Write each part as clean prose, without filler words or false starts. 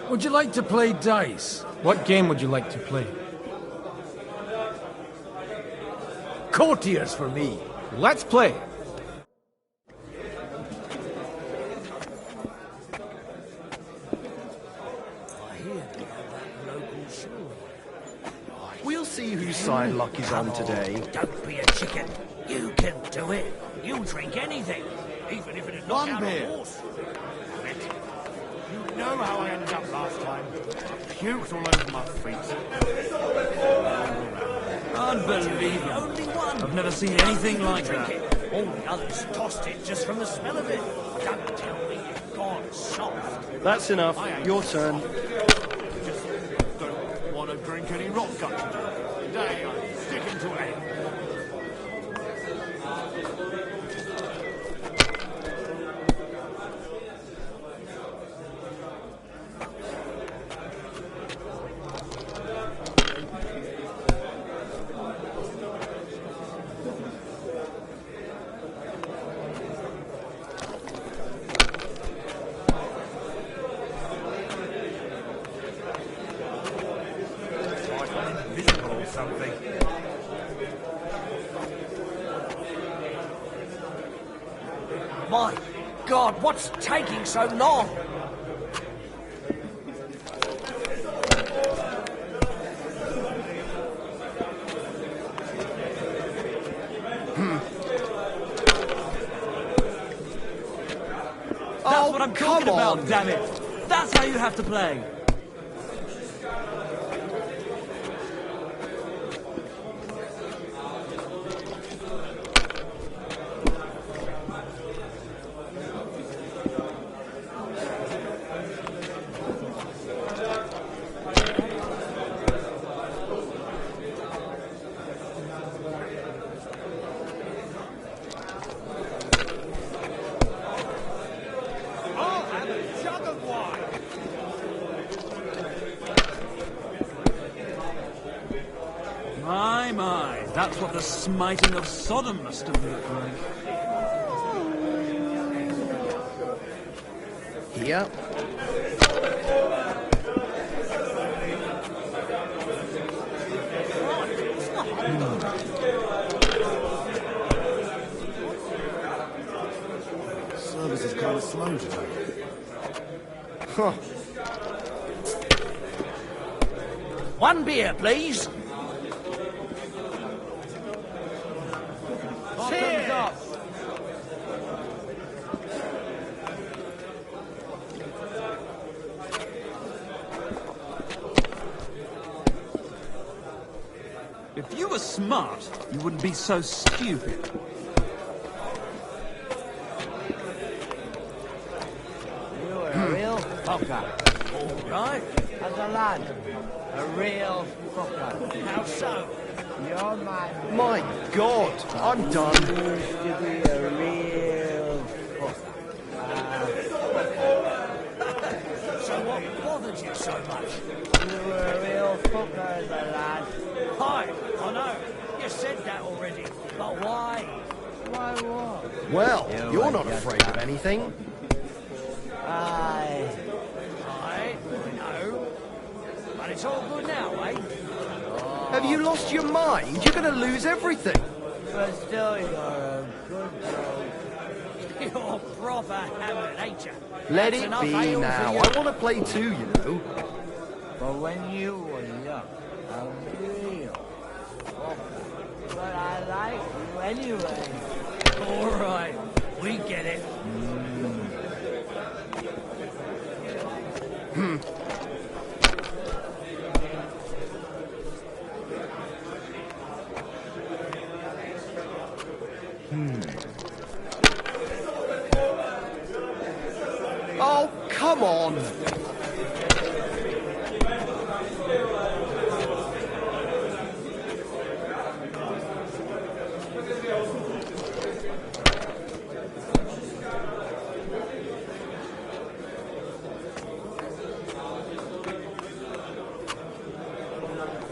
Would you like to play dice? What game would you like to play? Courtiers for me. Let's play! We'll see whose side luck is on today. Don't be a chicken. You can do it. You'll drink anything, even if it'd knock out a horse. Damn it. You know how I ended up last time. Puked all over my feet. Unbelievable. Only one. I've never seen anything like that. All the others tossed it just from the smell of it. Don't tell me you've gone soft. That's enough. Your turn. Just don't want to drink any rock gut. Today I'm sticking to it. My God, what's taking so long? That's what I'm talking about, damn it! That's how you have to play! My, that's what the smiting of Sodom must have looked like. Here. Service is kind of slow today. Huh. One beer, please. Cheers up. If you were smart, you wouldn't be so stupid. You were a real fucker. All right. As a lad, a real fucker. How so? You're my... My God, I'm done. You used to be a real fucker. So what bothered you so much? You were a real fucker as a lad. Hi, I know. You said that already. But why? Why what? Well, You you're were not just afraid of anything. Aye. I know. But it's all good now, eh? Have you lost your mind? You're going to lose everything. But still, you're a good dog. You're proper hammered, ain't you? Let That's it enough be ale now. for you. I want to play too, you know. But when you were young, a real fucker. But I like you anyway. All right, we get it. Oh, come on.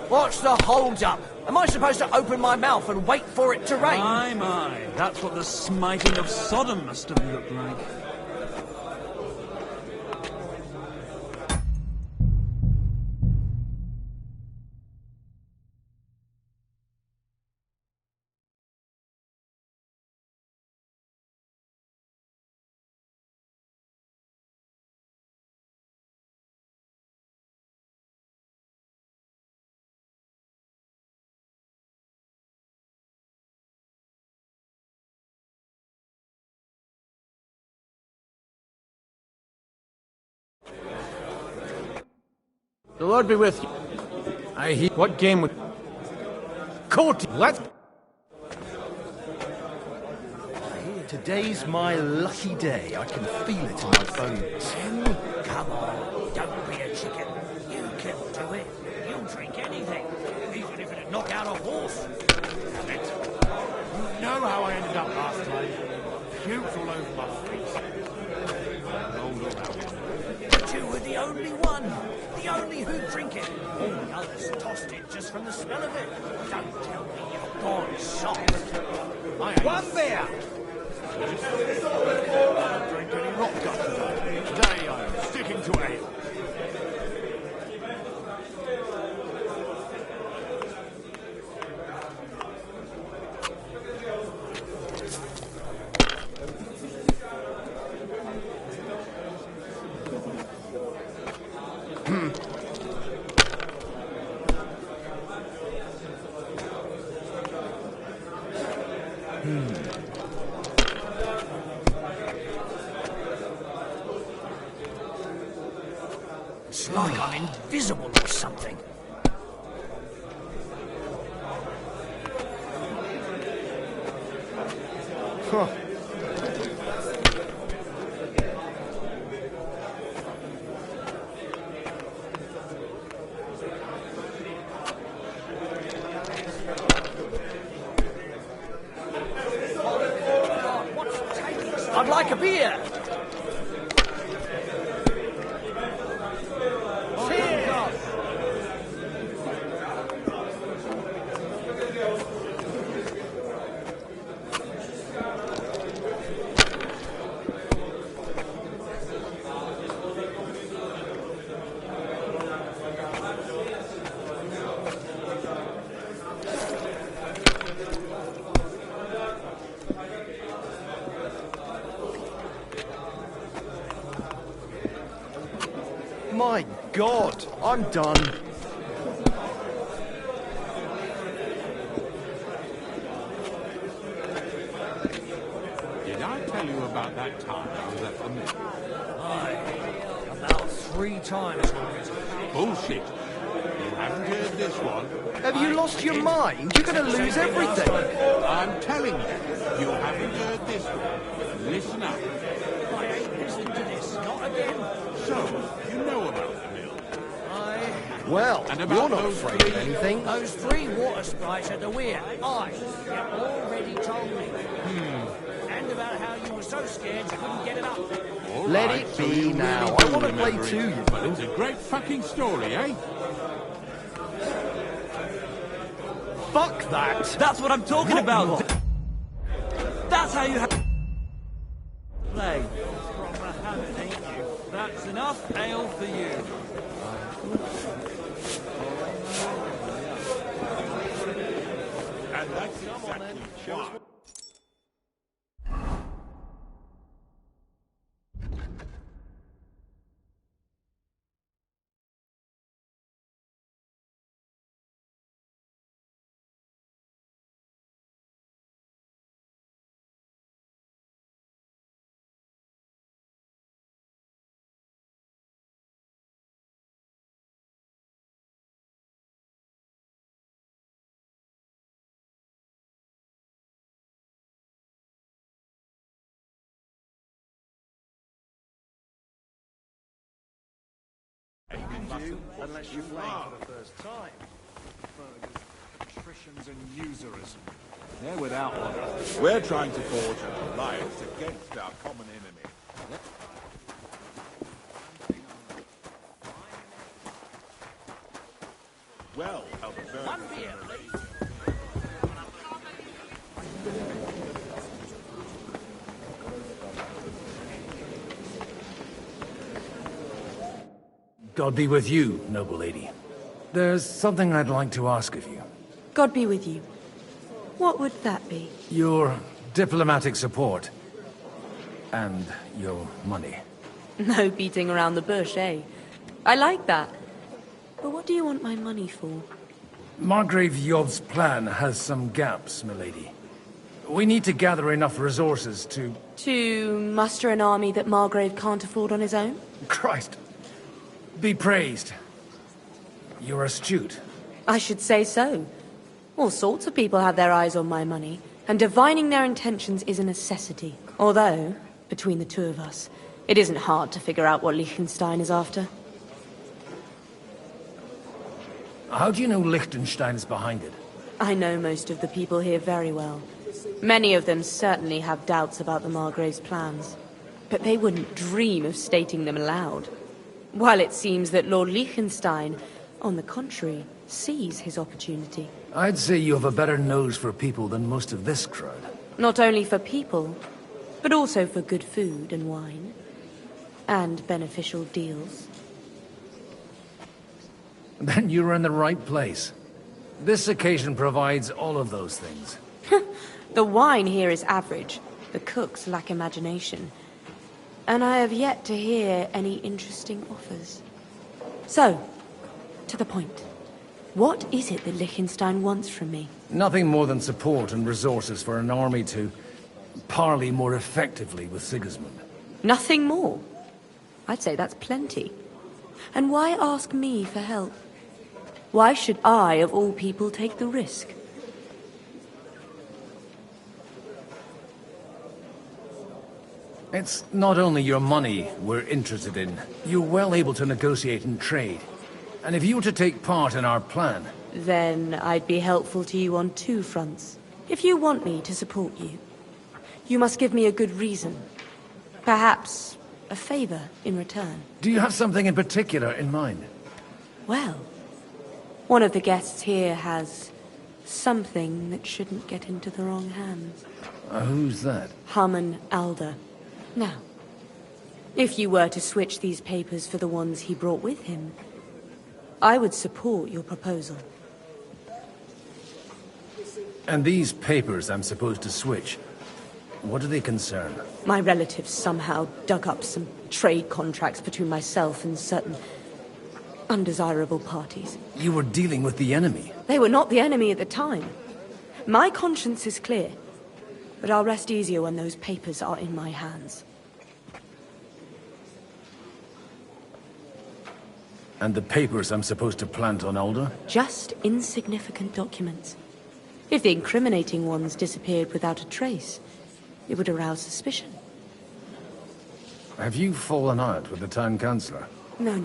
What's the hold-up? Am I supposed to open my mouth and wait for it to rain? My, that's what the smiting of Sodom must have looked like. The Lord be with you. I hear What game would... courtiers. Let's... Today's my lucky day. I can feel it in my bones. Come on, don't be a chicken. You can do it. You'll drink anything, even if it'd knock out a horse. Damn it. You know how I ended up last time. Pukes all over my face. Rolled about. But you were the only one. The only who'd drink it. All the others tossed it just from the smell of it. Don't tell me you've gone soft. One beer! Drink any rock gut today. Today I'm sticking to ale. It's like I'm invisible or something. Huh. I'd like a beer. My God, I'm done. Did I tell you about that time I was at the mill? Aye, about 3 times already. Bullshit. You haven't heard this one. Have you lost your mind? You're going to lose everything. I'm telling you, you haven't heard this one. Listen up. I ain't listening to this, not again. So, you know about the mill. Aye. Well, And you're about not those afraid of three- anything. Those 3 water sprites at the weir. Aye, you already told me. And about how you were so scared you couldn't get it up. All Let right, it so be you now. really I do wanna play remember too, it. you But know. it's a great fucking story, eh? Fuck that. That's what I'm talking about! That's how you have... Play. Proper habit, ain't you? That's enough ale for you. And that's exactly why. Unless you're playing for the first time. Patricians and usurers. They're without one. We're trying to forge an alliance against our common enemy. Well, Albert, One beer, please. God be with you, noble lady. There's something I'd like to ask of you. God be with you. What would that be? Your diplomatic support. And your money. No beating around the bush, eh? I like that. But what do you want my money for? Margrave Yob's plan has some gaps, milady. We need to gather enough resources to... To muster an army that Margrave can't afford on his own? Christ! Be praised. You're astute. I should say so. All sorts of people have their eyes on my money, and divining their intentions is a necessity. Although, between the two of us, it isn't hard to figure out what Liechtenstein is after. How do you know Liechtenstein's behind it? I know most of the people here very well. Many of them certainly have doubts about the Margrave's plans, but they wouldn't dream of stating them aloud. While it seems that Lord Liechtenstein, on the contrary, sees his opportunity. I'd say you have a better nose for people than most of this crowd. Not only for people, but also for good food and wine. And beneficial deals. Then you're in the right place. This occasion provides all of those things. The wine here is average. The cooks lack imagination. And I have yet to hear any interesting offers. So, to the point. What is it that Liechtenstein wants from me? Nothing more than support and resources for an army to parley more effectively with Sigismund. Nothing more? I'd say that's plenty. And why ask me for help? Why should I, of all people, take the risk? It's not only your money we're interested in. You're well able to negotiate and trade. And if you were to take part in our plan... Then I'd be helpful to you on two fronts. If you want me to support you, you must give me a good reason. Perhaps a favor in return. Do you have something in particular in mind? Well, one of the guests here has something that shouldn't get into the wrong hands. Who's that? Harman Alder. Now, if you were to switch these papers for the ones he brought with him, I would support your proposal. And these papers I'm supposed to switch, what do they concern? My relatives somehow dug up some trade contracts between myself and certain undesirable parties. You were dealing with the enemy. They were not the enemy at the time. My conscience is clear, but I'll rest easier when those papers are in my hands. And the papers I'm supposed to plant on Alder? Just insignificant documents. If the incriminating ones disappeared without a trace, it would arouse suspicion. Have you fallen out with the town councillor? No.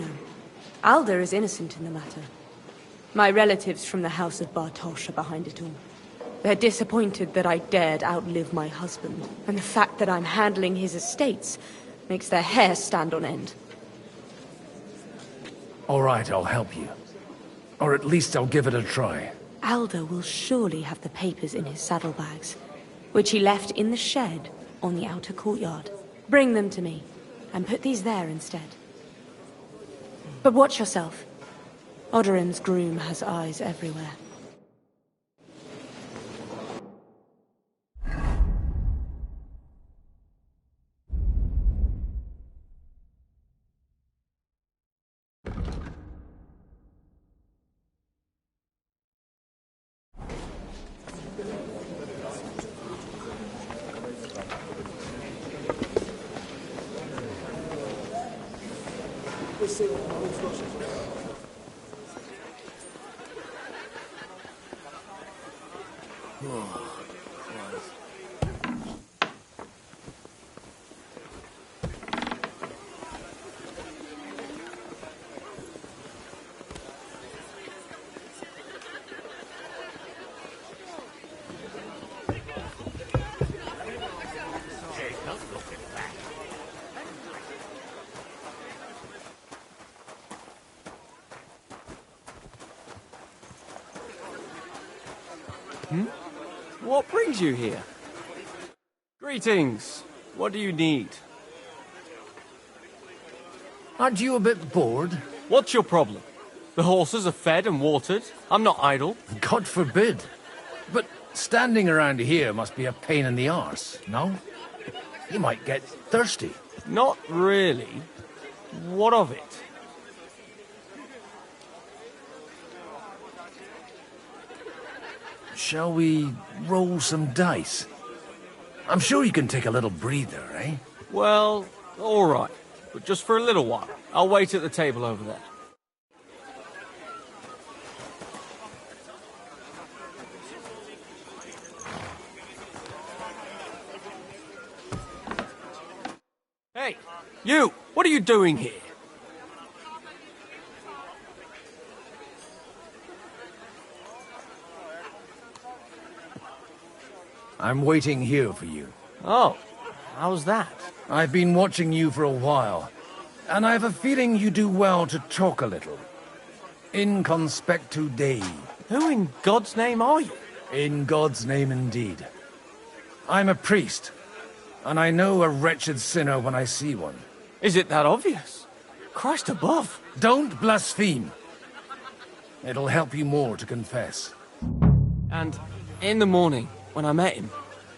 Alder is innocent in the matter. My relatives from the House of Bartosz are behind it all. They're disappointed that I dared outlive my husband, and the fact that I'm handling his estates makes their hair stand on end. All right, I'll help you. Or at least I'll give it a try. Alder will surely have the papers in his saddlebags, which he left in the shed on the outer courtyard. Bring them to me, and put these there instead. But watch yourself. Odorin's groom has eyes everywhere. What brings you here? Greetings. What do you need? Aren't you a bit bored? What's your problem? The horses are fed and watered. I'm not idle. God forbid. But standing around here must be a pain in the arse, no? You might get thirsty. Not really. What of it? Shall we roll some dice? I'm sure you can take a little breather, eh? Well, all right. But just for a little while. I'll wait at the table over there. You! What are you doing here? I'm waiting here for you. Oh, how's that? I've been watching you for a while, and I have a feeling you do well to talk a little. In conspectu Dei. Who in God's name are you? In God's name indeed. I'm a priest, and I know a wretched sinner when I see one. Is it that obvious? Christ above. Don't blaspheme. It'll help you more to confess. And in the morning, when I met him,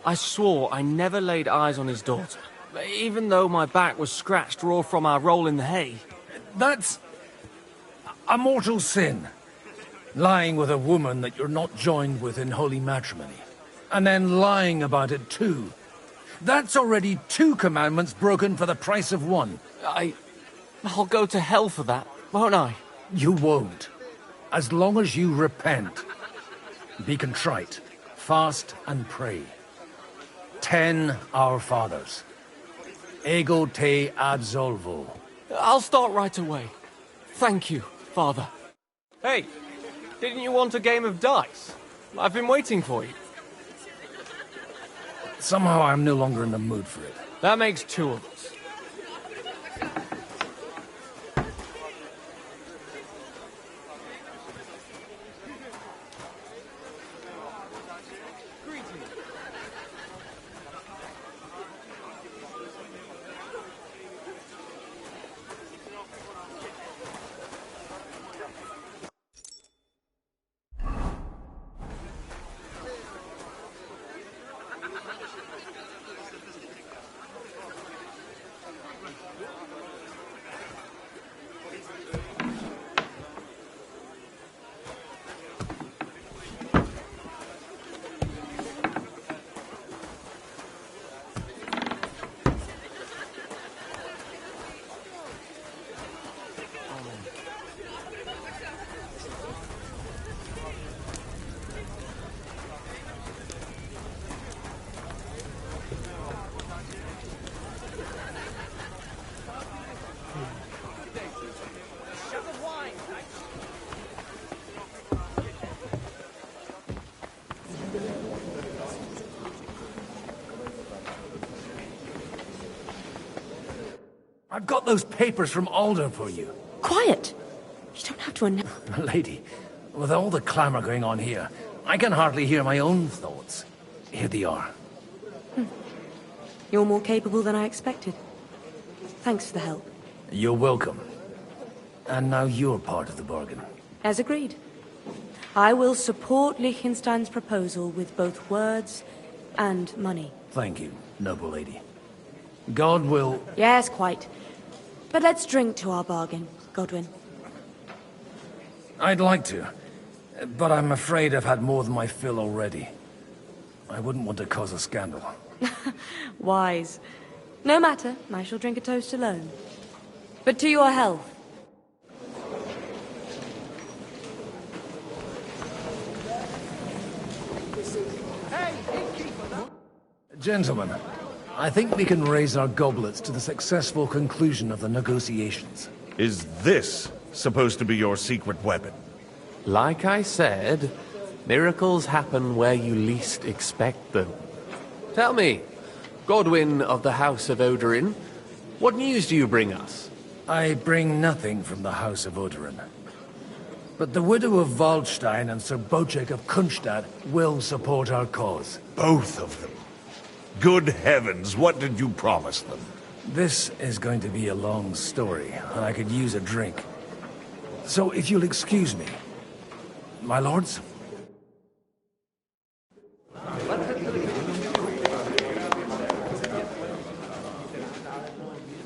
I swore I never laid eyes on his daughter, even though my back was scratched raw from our roll in the hay. That's a mortal sin. Lying with a woman that you're not joined with in holy matrimony. And then lying about it too. That's already 2 commandments broken for the price of 1. I'll go to hell for that, won't I? You won't. As long as you repent. Be contrite, fast and pray. 10 Our Fathers. Ego te absolvo. I'll start right away. Thank you, Father. Hey, didn't you want a game of dice? I've been waiting for you. Somehow I'm no longer in the mood for it. That makes 2 of us. I've got those papers from Alder for you. Quiet! You don't have to announce. Lady, with all the clamor going on here, I can hardly hear my own thoughts. Here they are. You're more capable than I expected. Thanks for the help. You're welcome. And now you're part of the bargain. As agreed. I will support Liechtenstein's proposal with both words and money. Thank you, noble lady. God will... Yes, quite. But let's drink to our bargain, Godwin. I'd like to, but I'm afraid I've had more than my fill already. I wouldn't want to cause a scandal. Wise. No matter, I shall drink a toast alone. But to your health. Gentlemen, I think we can raise our goblets to the successful conclusion of the negotiations. Is this supposed to be your secret weapon? Like I said, miracles happen where you least expect them. Tell me, Godwin of the House of Odorin, what news do you bring us? I bring nothing from the House of Odorin. But the widow of Waldstein and Sir Bocek of Kunstadt will support our cause. Both of them? Good heavens, what did you promise them? This is going to be a long story, and I could use a drink. So if you'll excuse me. My lords?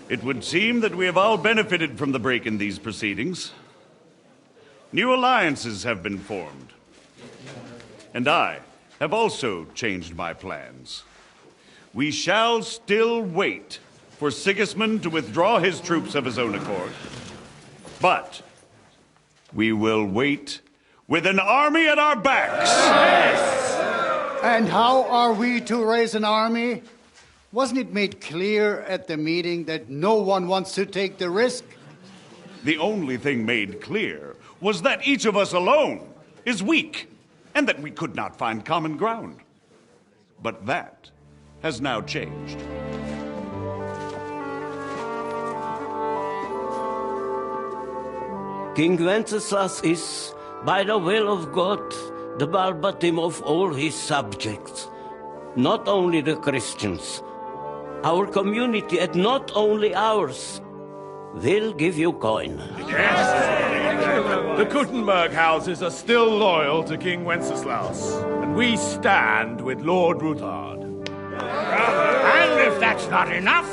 It would seem that we have all benefited from the break in these proceedings. New alliances have been formed. And I have also changed my plans. We shall still wait for Sigismund to withdraw his troops of his own accord. But we will wait with an army at our backs. Yes. And how are we to raise an army? Wasn't it made clear at the meeting that no one wants to take the risk? The only thing made clear was that each of us alone is weak, and that we could not find common ground. But that has now changed. King Wenceslas is, by the will of God, the Balbatim of all his subjects. Not only the Christians, our community, and not only ours, will give you coin. Yes! The Kuttenberg houses are still loyal to King Wenceslas, and we stand with Lord Ruthard. And if that's not enough,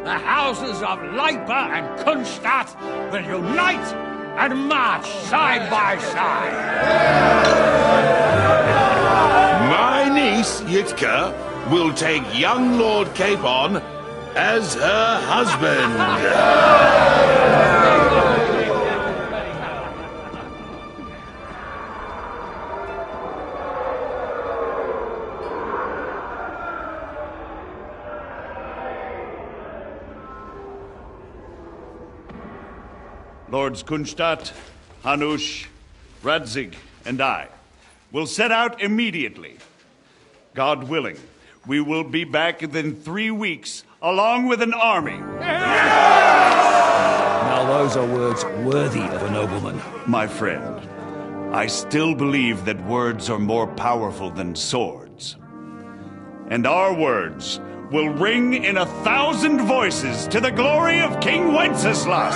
the houses of Leipa and Kunstadt will unite and march side by side. My niece, Yitka, will take young Lord Capon as her husband. Lords Kunstadt, Hanush, Radzig, and I will set out immediately. God willing, we will be back within 3 weeks, along with an army. Now those are words worthy of a nobleman. My friend, I still believe that words are more powerful than swords. And our words will ring in 1,000 voices to the glory of King Wenceslas.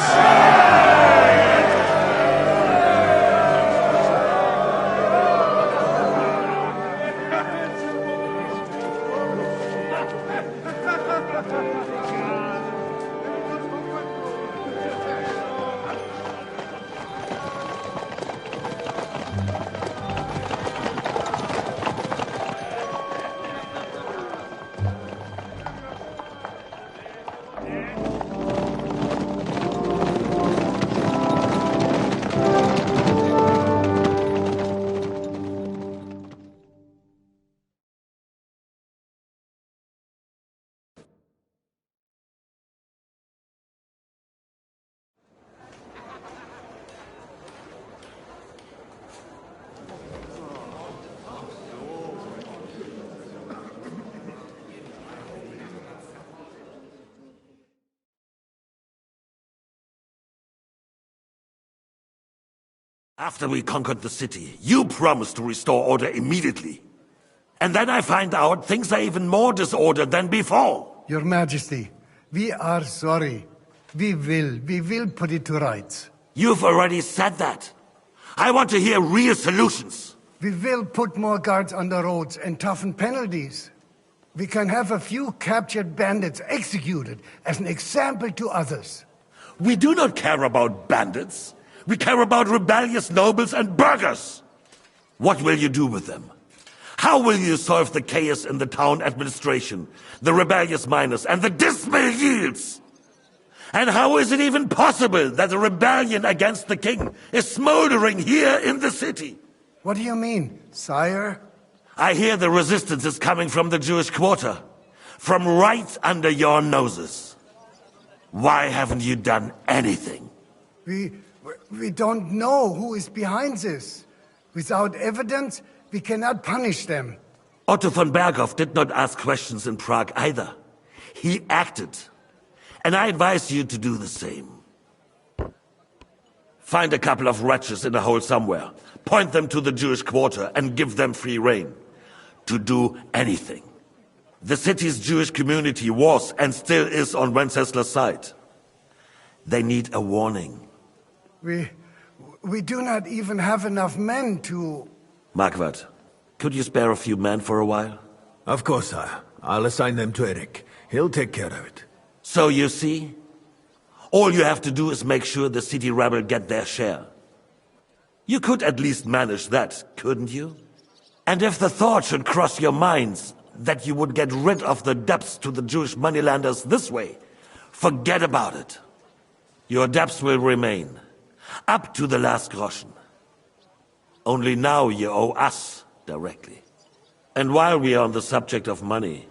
After we conquered the city, you promised to restore order immediately. And then I find out things are even more disordered than before. Your Majesty, we are sorry. We will put it to rights. You've already said that. I want to hear real solutions. We will put more guards on the roads and toughen penalties. We can have a few captured bandits executed as an example to others. We do not care about bandits. We care about rebellious nobles and burghers. What will you do with them? How will you solve the chaos in the town administration, the rebellious miners, and the dismal yields? And how is it even possible that a rebellion against the king is smoldering here in the city? What do you mean, sire? I hear the resistance is coming from the Jewish quarter, from right under your noses. Why haven't you done anything? We don't know who is behind this. Without evidence, we cannot punish them. Otto von Berghoff did not ask questions in Prague either. He acted. And I advise you to do the same. Find a couple of wretches in a hole somewhere, point them to the Jewish quarter, and give them free rein to do anything. The city's Jewish community was and still is on Wenceslas' side. They need a warning. We do not even have enough men to... Marquardt, could you spare a few men for a while? Of course, sire. I'll assign them to Eric. He'll take care of it. So you see, all you have to do is make sure the city rebel get their share. You could at least manage that, couldn't you? And if the thought should cross your minds that you would get rid of the debts to the Jewish moneylanders this way, forget about it. Your debts will remain, up to the last groschen. Only now you owe us directly. And while we are on the subject of money,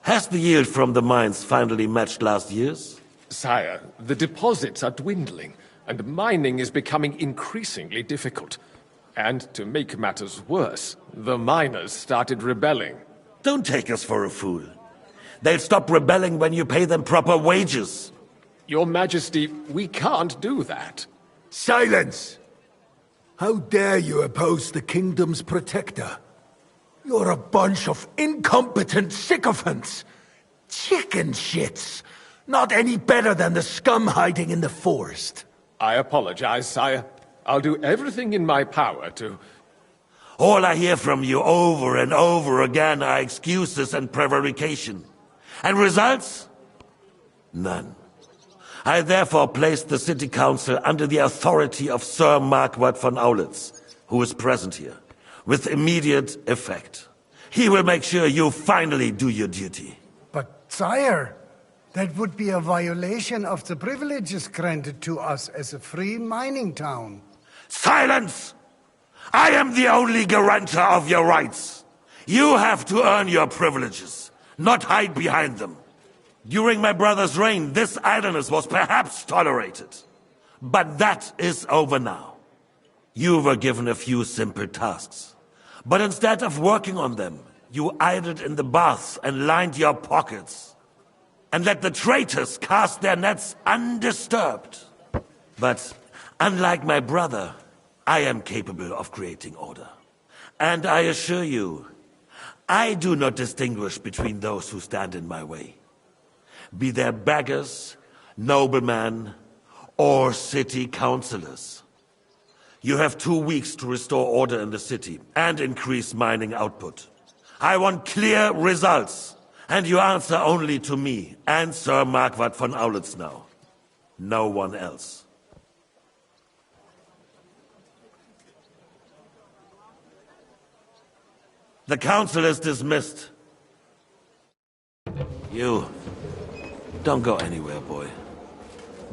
Has the yield from the mines finally matched last year's? Sire, the deposits are dwindling, and mining is becoming increasingly difficult. And to make matters worse, the miners started rebelling. Don't take us for a fool. They'll stop rebelling when you pay them proper wages. Your Majesty, we can't do that. Silence! How dare you oppose the kingdom's protector? You're a bunch of incompetent sycophants! Chicken shits! Not any better than the scum hiding in the forest. I apologize, sire. I'll do everything in my power to... All I hear from you over and over again are excuses and prevarication. And results? None. I therefore place the City Council under the authority of Sir Marquardt von Aulitz, who is present here, with immediate effect. He will make sure you finally do your duty. But, sire, that would be a violation of the privileges granted to us as a free mining town. Silence! I am the only guarantor of your rights. You have to earn your privileges, not hide behind them. During my brother's reign, this idleness was perhaps tolerated. But that is over now. You were given a few simple tasks. But instead of working on them, you idled in the baths and lined your pockets. And let the traitors cast their nets undisturbed. But unlike my brother, I am capable of creating order. And I assure you, I do not distinguish between those who stand in my way. Be they beggars, noblemen, or city councillors. You have 2 weeks to restore order in the city and increase mining output. I want clear results, and you answer only to me and Sir Marquardt von Aulitz now. No one else. The council is dismissed. You, don't go anywhere, boy.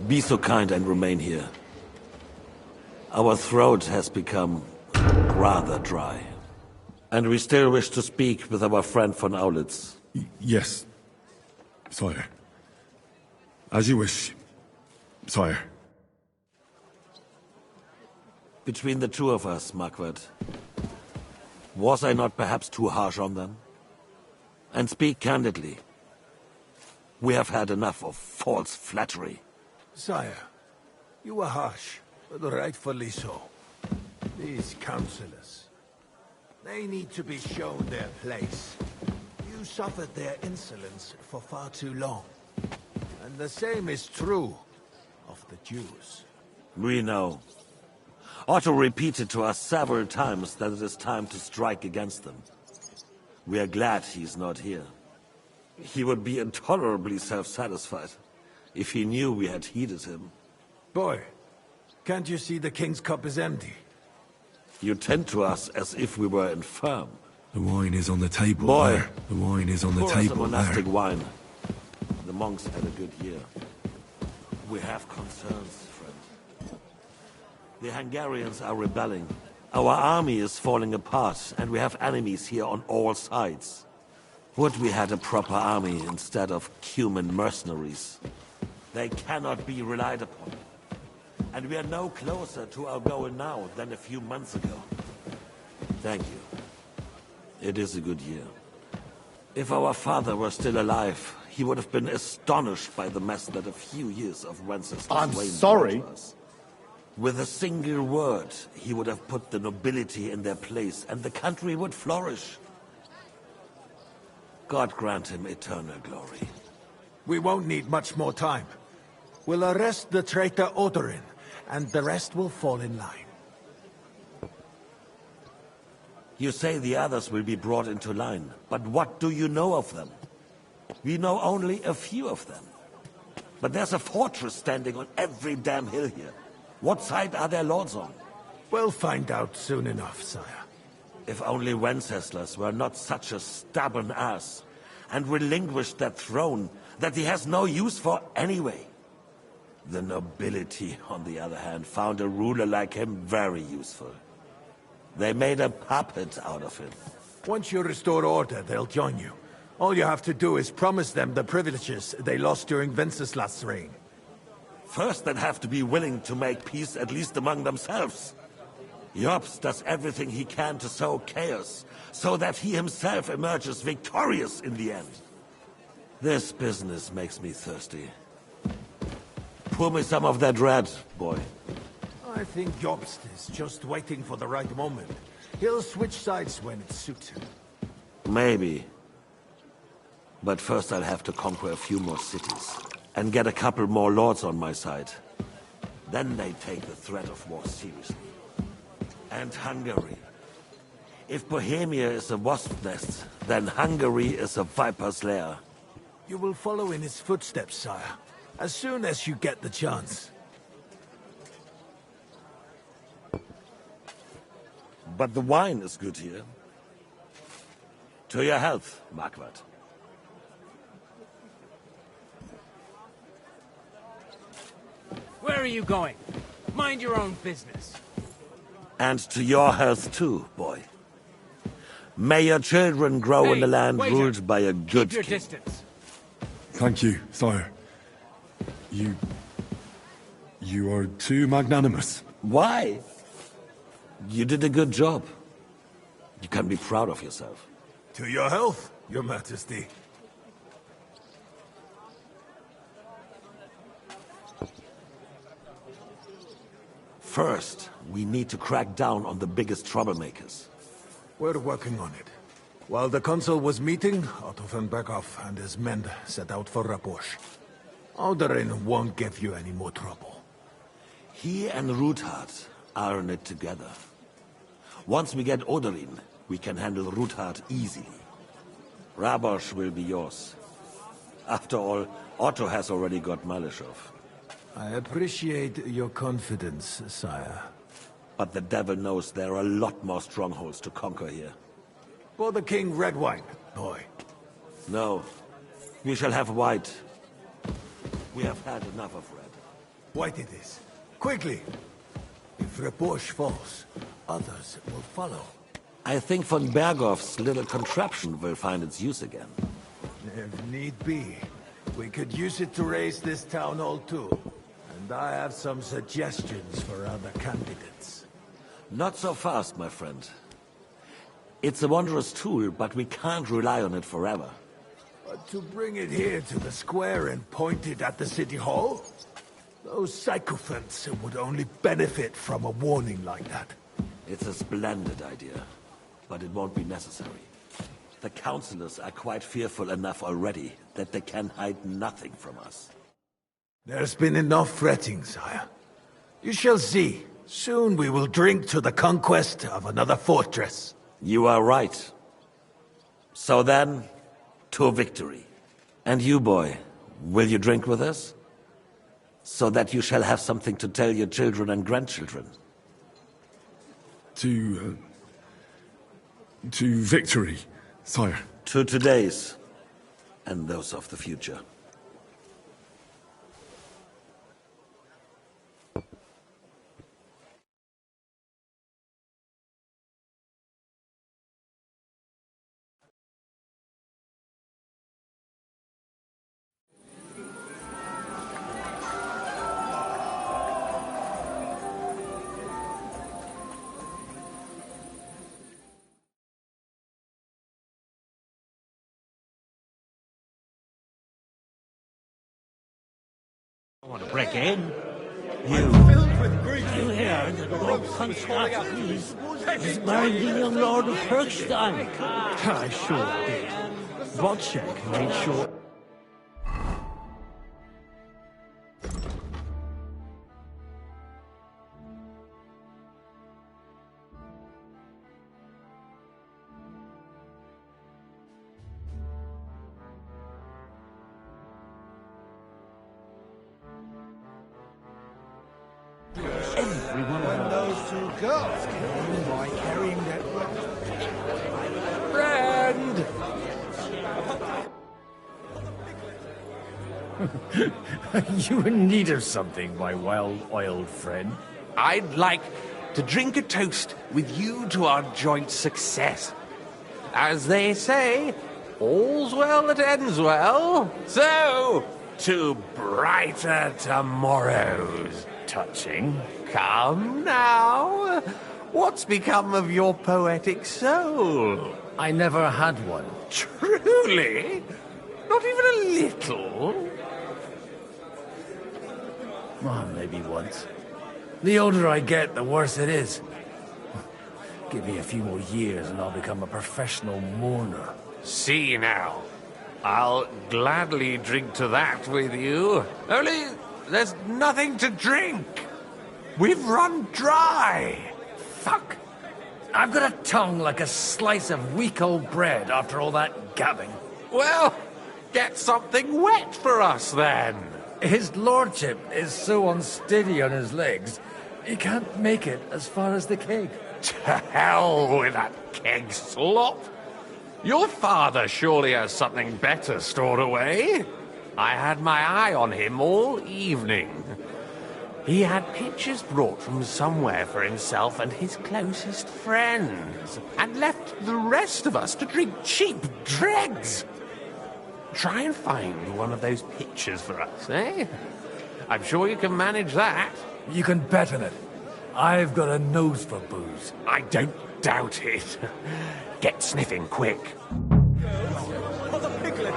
Be so kind and remain here. Our throat has become rather dry. And we still wish to speak with our friend von Aulitz. Yes, sire. As you wish, sire. Between the two of us, Marquardt, was I not perhaps too harsh on them? And speak candidly. We have had enough of false flattery. Sire, you were harsh, but rightfully so. These councillors, they need to be shown their place. You suffered their insolence for far too long. And the same is true of the Jews. We know. Otto repeated to us several times that it is time to strike against them. We are glad he's not here. He would be intolerably self-satisfied if he knew we had heeded him. Boy, can't you see the king's cup is empty? You tend to us as if we were infirm. The wine is on the table. Boy, there. The wine is on the pour us table. a monastic there. wine. The monks had a good year. We have concerns, friend. The Hungarians are rebelling. Our army is falling apart, and we have enemies here on all sides. Would we had a proper army instead of human mercenaries? They cannot be relied upon. And we are no closer to our goal now than a few months ago. Thank you. It is a good year. If our father were still alive, he would have been astonished by the mess that a few years of Wenceslas I'm Wayne sorry. brought us. With a single word, he would have put the nobility in their place, and the country would flourish. God grant him eternal glory. We won't need much more time. We'll arrest the traitor Odorin, and the rest will fall in line. You say the others will be brought into line, but what do you know of them? We know only a few of them. But there's a fortress standing on every damn hill here. What side are their lords on? We'll find out soon enough, sire. If only Wenceslas were not such a stubborn ass, and relinquished that throne that he has no use for anyway. The nobility, on the other hand, found a ruler like him very useful. They made a puppet out of him. Once you restore order, they'll join you. All you have to do is promise them the privileges they lost during Wenceslas' reign. First, they'd have to be willing to make peace at least among themselves. Jobs does everything he can to sow chaos, so that he himself emerges victorious in the end. This business makes me thirsty. Pour me some of that red, boy. I think Jobst is just waiting for the right moment. He'll switch sides when it suits him. Maybe. But first I'll have to conquer a few more cities, and get a couple more lords on my side. Then they take the threat of war seriously. And Hungary. If Bohemia is a wasp nest, then Hungary is a viper's lair. You will follow in his footsteps, sire, as soon as you get the chance. But the wine is good here. To your health, Marquardt. Where are you going? Mind your own business. And to your health too, boy. May your children grow in a land waiter, ruled by a good keep your king. distance. Thank you, sire. You are too magnanimous. Why? You did a good job. You can be proud of yourself. To your health, your majesty. First, we need to crack down on the biggest troublemakers. We're working on it. While the consul was meeting, Otto von Berghoff and his men set out for Raposh. Oderin won't give you any more trouble. He and Ruthard are in it together. Once we get Oderin, we can handle Ruthard easily. Rabosh will be yours. After all, Otto has already got Malishov. I appreciate your confidence, sire. But the devil knows there are a lot more strongholds to conquer here. For the king, red wine, boy. No. We shall have white. We have had enough of red. White it is. Quickly! If Raposh falls, others will follow. I think von Berghoff's little contraption will find its use again. If need be, we could use it to raise this town hall too. And I have some suggestions for other candidates. Not so fast, my friend. It's a wondrous tool, but we can't rely on it forever. But to bring it here to the square and point it at the city hall? Those sycophants would only benefit from a warning like that. It's a splendid idea, but it won't be necessary. The councillors are quite fearful enough already that they can hide nothing from us. There's been enough fretting, sire. You shall see. Soon we will drink to the conquest of another fortress. You are right. So then, to victory. And you, boy, will you drink with us? So that you shall have something to tell your children and grandchildren. To victory, sire. To today's, and those of the future. Want to break in? You hear that Lord Constantius is marrying the young Lord of Herkstein? I sure did. Wojciech made sure... Everyone When those two girls came in by carrying that... Friend! You in need of something, my well-oiled friend? I'd like to drink a toast with you to our joint success. As they say, All's well that ends well. So, to brighter tomorrows. Touching. Come now. What's become of your poetic soul? I never had one. Truly? Not even a little? Oh, maybe once. The older I get, the worse it is. Give me a few more years and I'll become a professional mourner. See now. I'll gladly drink to that with you. Only there's nothing to drink. We've run dry. Fuck. I've got a tongue like a slice of weak old bread after all that gabbing. Well, get something wet for us then. His lordship is so unsteady on his legs, he can't make it as far as the keg. To hell with that keg slop. Your father surely has something better stored away. I had my eye on him all evening. He had pictures brought from somewhere for himself and his closest friends, and left the rest of us to drink cheap dregs. Try and find one of those pictures for us, eh? I'm sure you can manage that. You can bet on it. I've got a nose for booze. I don't doubt it. Get sniffing quick. For the piglet!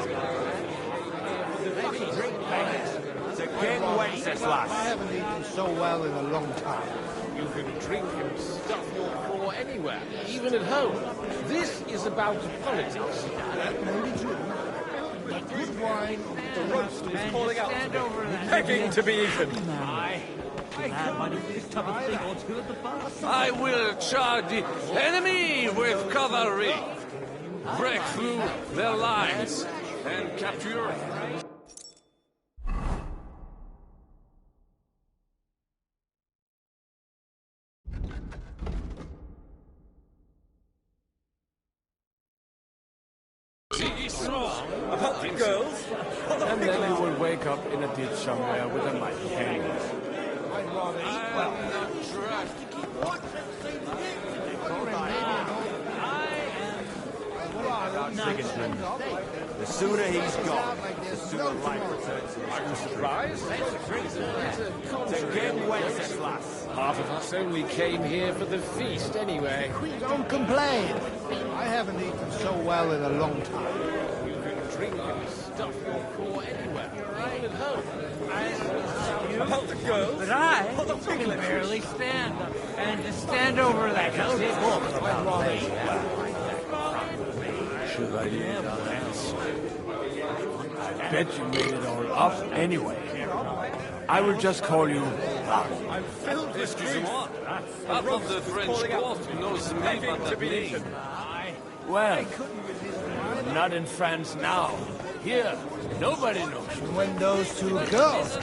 I haven't eaten so well in a long time. You can drink and stuff your craw anywhere, even at home. This is about politics. Maybe true. But good wine, The roast is calling out, begging to be eaten. I will charge the enemy with cavalry, break through their lines, and capture. About the girls? And then you will wake up in a ditch somewhere with a mighty hand. I'd rather eat well. The sooner he's gone, the sooner life returns to his I'm surprised. Again Wenceslas. Half of us only came here for the feast anyway. Don't complain. I haven't eaten so well in a long time. You can drink and stuff your craw anywhere, even at home. About the girls? But I can barely stand up. And to stand over that Should I eat else? I bet you made it all up anyway. I will just call you I'm filled with grief. Half of the French court knows me but me. well. Not in France now. Here, nobody knows. When those two girls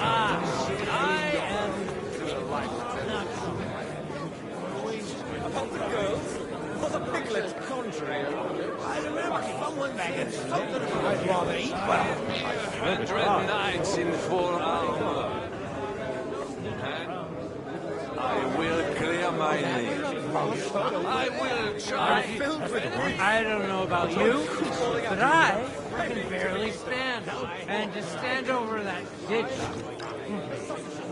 About the girls? For the piglet contrary. I remember someone said something about I'd rather eat well. 100 nights in 4 hours. And I will clear my name. I will charge. I don't know about you, but I can barely stand. And to stand over that ditch,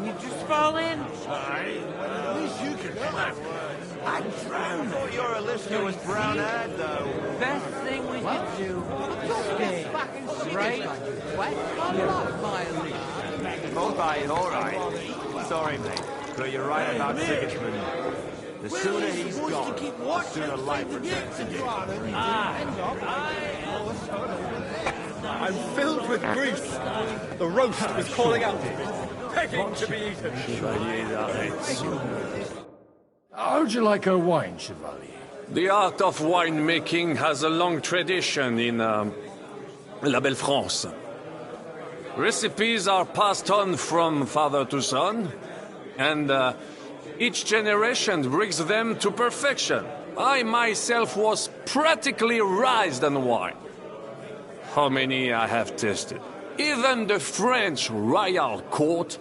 you just fall in. At least you can climb. I drowned. Oh, you're a listener with brown eyed, though. Best thing we could do is stay right All right. Sorry, mate. But you're right about Sigismund. The sooner he's gone, the sooner life returns to you. I'm filled with grief. The roast is calling out, begging to be eaten. How'd you like our wine, Chevalier? The art of winemaking has a long tradition in La Belle France. Recipes are passed on from father to son, and each generation brings them to perfection. I myself was practically raised on wine. How many I have tasted. Even the French royal court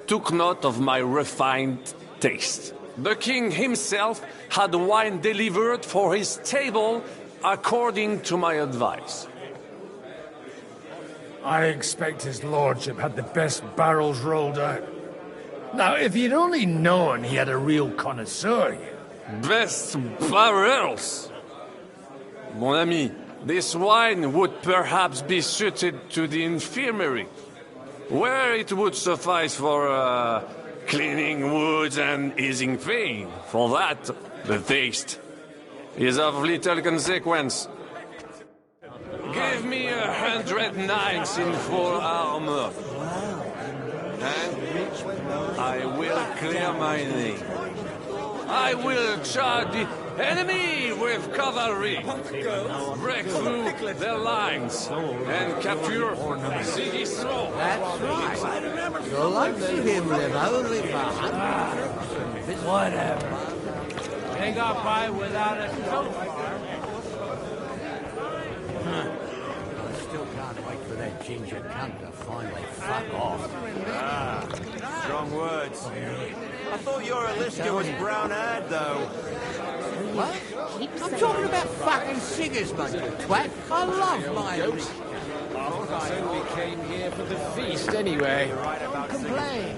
took note of my refined taste. The king himself had wine delivered for his table according to my advice. I expect his lordship had the best barrels rolled out. Now, if you'd only known he had a real connoisseur here. Best barrels? Mon ami, this wine would perhaps be suited to the infirmary, where it would suffice for cleaning wounds and easing pain. For that, the taste is of little consequence. Give me 100 knights in full armor, and I will clear my name. I will charge the enemy with cavalry, break through their lines, and capture Sigismund. That's right. The likes of him live only for hundreds. Whatever. They got by without us so far. I still can't wait for that ginger cunt to finally fuck off. Strong words. I thought your Alistair was brown-haired, though. What? I'm talking about fucking singers, mate, you twat. I love my Alistair. I only came here for the feast anyway. Don't complain.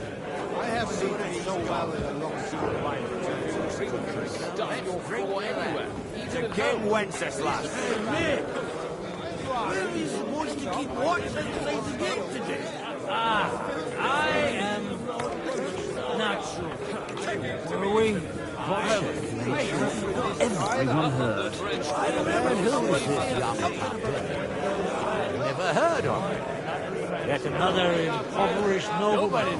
I haven't eaten so well in a long time. To King Wenceslas. Where is the voice to keep watch and play the game today? I am not sure. Were we? Everyone heard. And who is this young puppet? Never heard of him. Yet another impoverished nobody.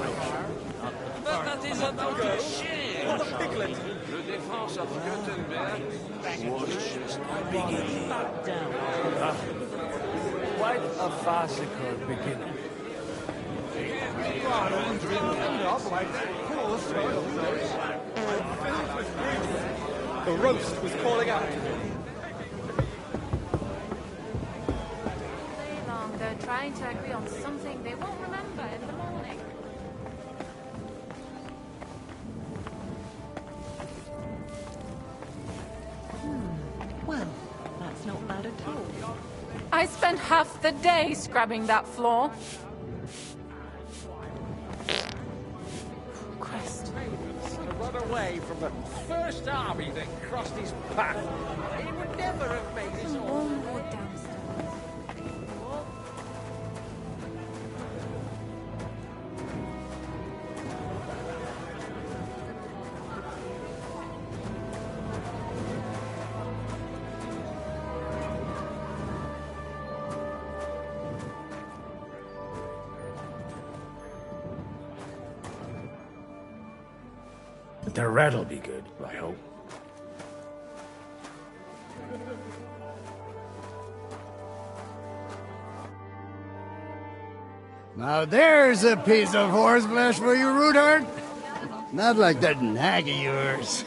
That is a total shame. The defense of Gutenberg was just beginning. Quite a farcical beginning. The roast was calling out. Long, they're trying to agree on something they won't remember in the morning. Well, that's not bad at all. I spent half the day scrubbing that floor. Christ. To run away from the first army that crossed his path. He would never have made his own. One more downstairs. The rat'll be good, I hope. Now there's a piece of horseflesh for you, Rootard. Not like that nag of yours.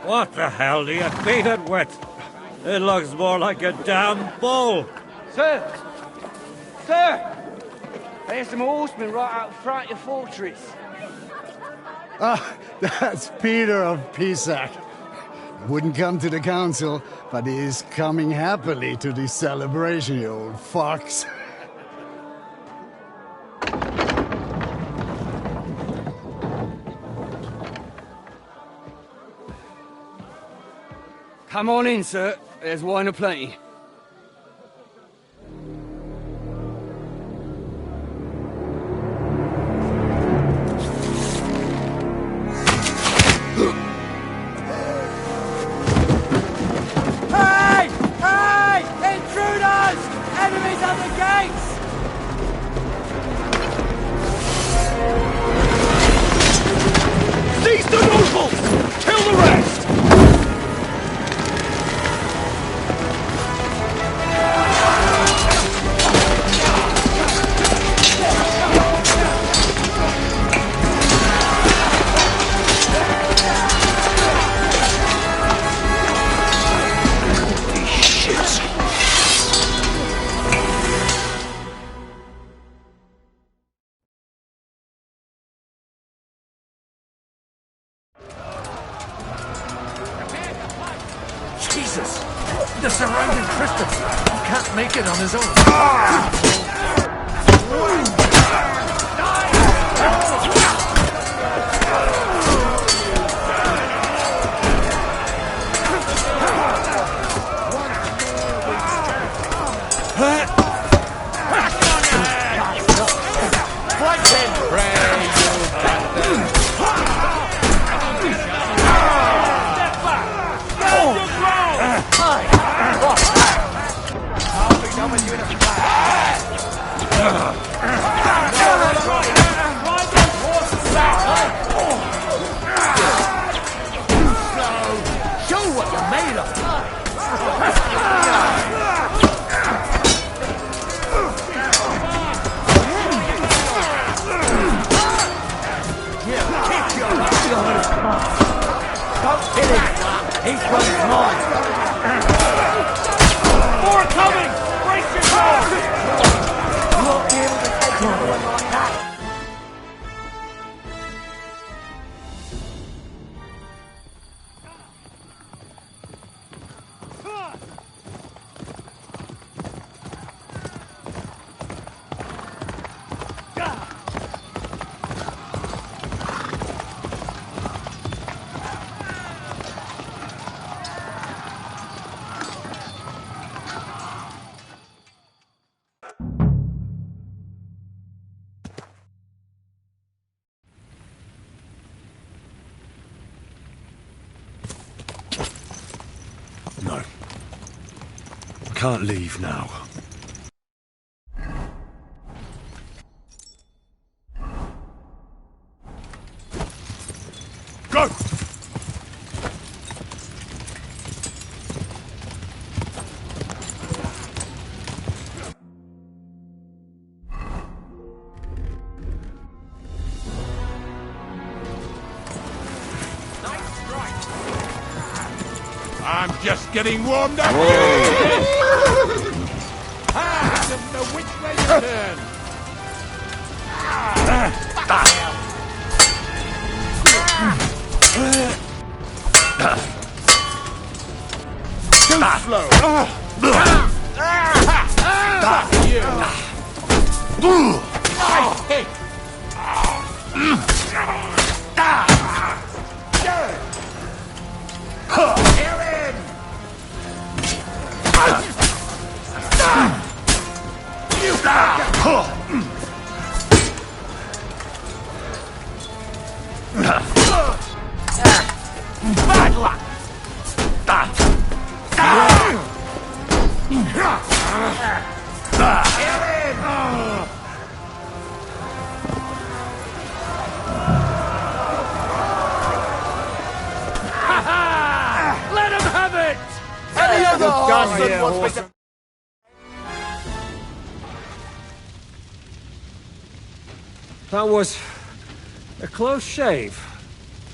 What the hell do you beat it with? It looks more like a damn bull. Sir! Sir! There's some horsemen right out front of your fortress. Ah, that's Peter of Pisac. Wouldn't come to the council, but he is coming happily to the celebration, you old fox. Come on in, sir. There's wine aplenty. Hey! Hey! Intruders! Enemies on the gates! Seize the nobles! Kill the rest! Jesus! The surrounding Christopher! He can't make it on his own. No. Can't leave now. Go! I'm just getting warmed up. I don't know which way to turn. Too slow. You. Nice hit. Bad luck. Let him have it! Any other horseman That was a close shave.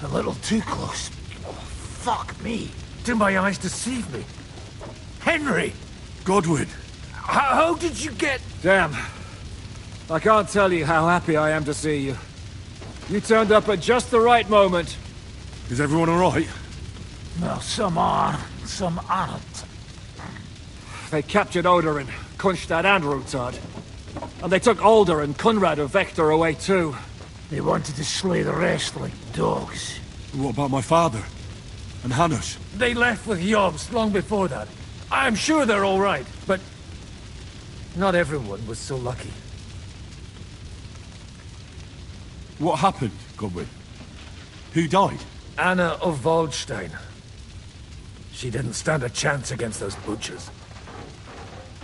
A little too close. Oh, fuck me. Did my eyes deceive me? Henry! Godwin! How did you get... Damn. I can't tell you how happy I am to see you. You turned up at just the right moment. Is everyone alright? Well, some are, some aren't. They captured Odorin, Kunstad and Rutard. And they took Alder and Kunrad of Vector away too. They wanted to slay the rest like dogs. What about my father? And Hanush? They left with Yobs long before that. I'm sure they're all right, but... not everyone was so lucky. What happened, Godwin? Who died? Anna of Waldstein. She didn't stand a chance against those butchers.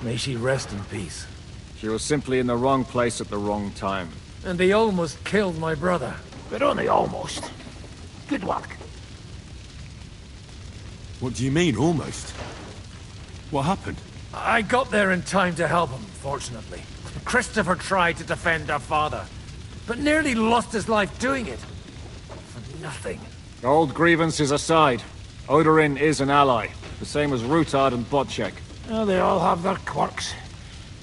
May she rest in peace. She was simply in the wrong place at the wrong time. And they almost killed my brother. But only almost. Good work. What do you mean, almost? What happened? I got there in time to help him, fortunately. Christopher tried to defend our father, but nearly lost his life doing it. For nothing. Old grievances aside, Odorin is an ally, the same as Rutard and Botchek. Oh, they all have their quirks.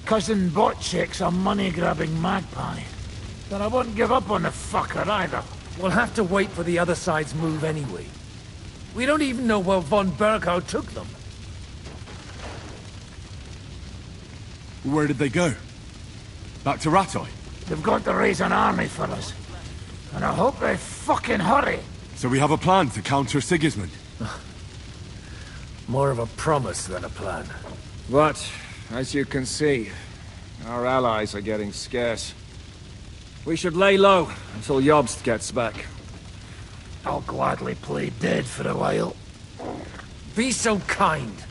Cousin Botchek's a money-grabbing magpie. But I wouldn't give up on the fucker either. We'll have to wait for the other side's move anyway. We don't even know where von Bergau took them. Where did they go? Back to Rattay? They've got to raise an army for us. And I hope they fucking hurry. So we have a plan to counter Sigismund? More of a promise than a plan. But, as you can see, our allies are getting scarce. We should lay low until Jobst gets back. I'll gladly play dead for a while. Be so kind.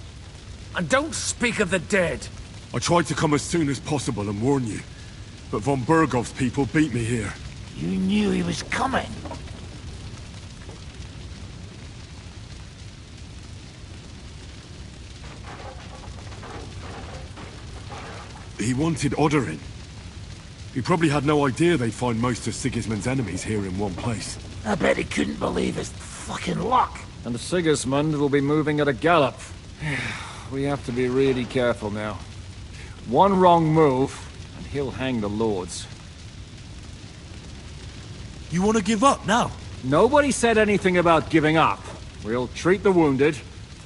And don't speak of the dead. I tried to come as soon as possible and warn you. But von Bergov's people beat me here. You knew he was coming. He wanted Odorin. He probably had no idea they'd find most of Sigismund's enemies here in one place. I bet he couldn't believe his fucking luck. And Sigismund will be moving at a gallop. We have to be really careful now. One wrong move, and he'll hang the lords. You want to give up now? Nobody said anything about giving up. We'll treat the wounded,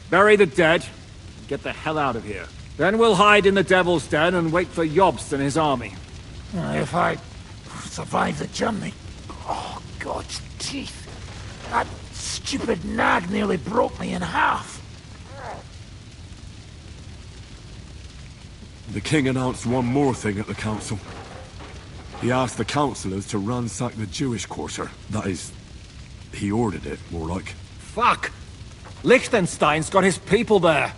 bury the dead, and get the hell out of here. Then we'll hide in the Devil's Den and wait for Jobst and his army. If I survive the journey... Oh, God's teeth. That stupid nag nearly broke me in half. The king announced one more thing at the council. He asked the councillors to ransack the Jewish quarter. That is, he ordered it, more like. Fuck! Liechtenstein's got his people there.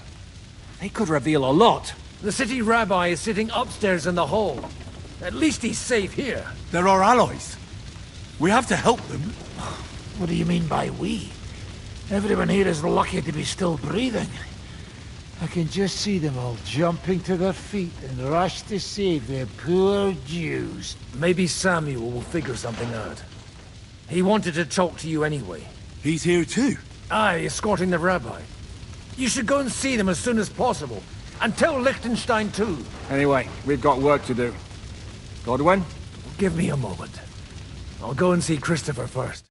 They could reveal a lot. The city rabbi is sitting upstairs in the hall. At least he's safe here. They're our allies. We have to help them. What do you mean by we? Everyone here is lucky to be still breathing. I can just see them all jumping to their feet and rush to save their poor Jews. Maybe Samuel will figure something out. He wanted to talk to you anyway. He's here too? Aye, escorting the rabbi. You should go and see them as soon as possible. And tell Liechtenstein too. Anyway, we've got work to do. Godwin? Give me a moment. I'll go and see Christopher first.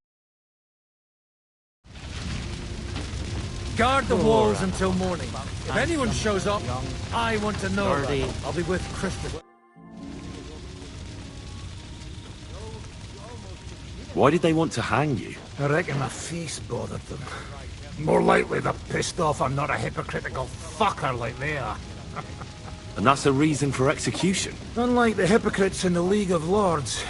Guard the walls until morning. If anyone shows up, I want to know about it. I'll be with Christopher. Why did they want to hang you? I reckon my face bothered them. More likely they're pissed off I'm not a hypocritical fucker like they are. And that's a reason for execution? Unlike the hypocrites in the League of Lords,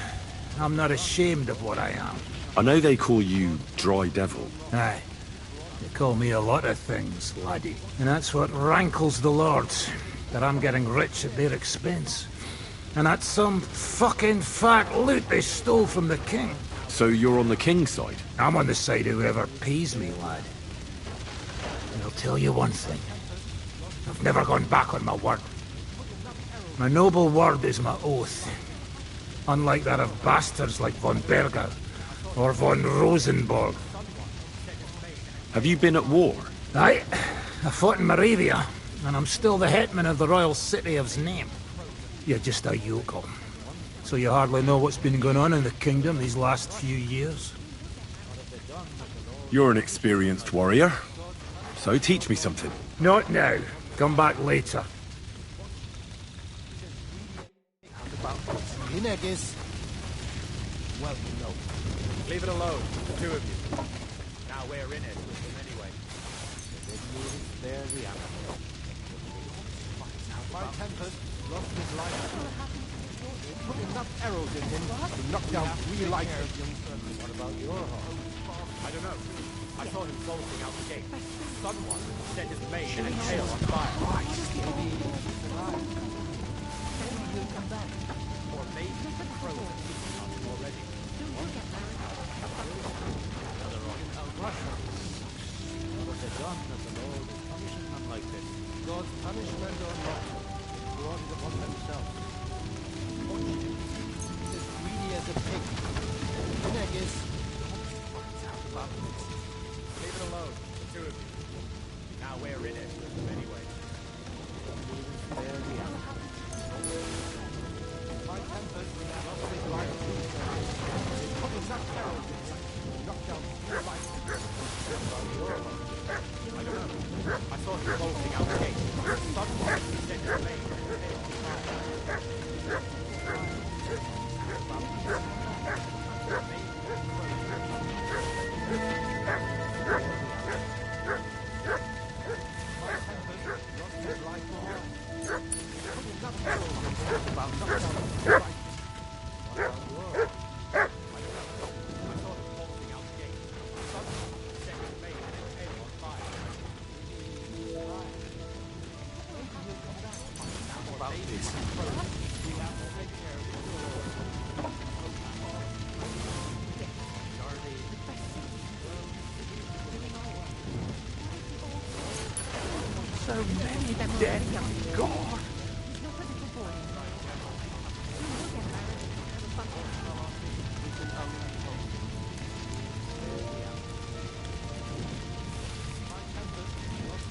I'm not ashamed of what I am. I know they call you Dry Devil. Aye. They call me a lot of things, laddie. And that's what rankles the Lords, that I'm getting rich at their expense. And that's some fucking fat loot they stole from the king. So you're on the king's side? I'm on the side of whoever pays me, lad. And I'll tell you one thing. I've never gone back on my word. My noble word is my oath. Unlike that of bastards like von Berger or von Rosenborg. Have you been at war? Aye. I fought in Moravia, and I'm still the hetman of the royal city of Znaim. You're just a yokel. So you hardly know what's been going on in the kingdom these last few years? You're an experienced warrior, so teach me something. Not now. Come back later. Well, no. Leave it alone, the two of you. Now we're in it with them anyway. There we are. My Tempest lost his life. They put enough arrows in him to knock down 3 lighters. What about your horse? I don't know. I saw him bolting out the gate. Someone set his mane and tail on fire. Maybe he's alive. Maybe he'll come back. Or maybe the crow already. Another rock. What they done that the Lord is punishing them like this? God's punishment or not? Brought it upon themselves. As greedy as a pig. Negus. Leave it alone, the two of you. Now we're in it with them anyway. There we are. My Tempest lost his life. They put enough arrows in him to knock down 4 lightning. So many dead, God!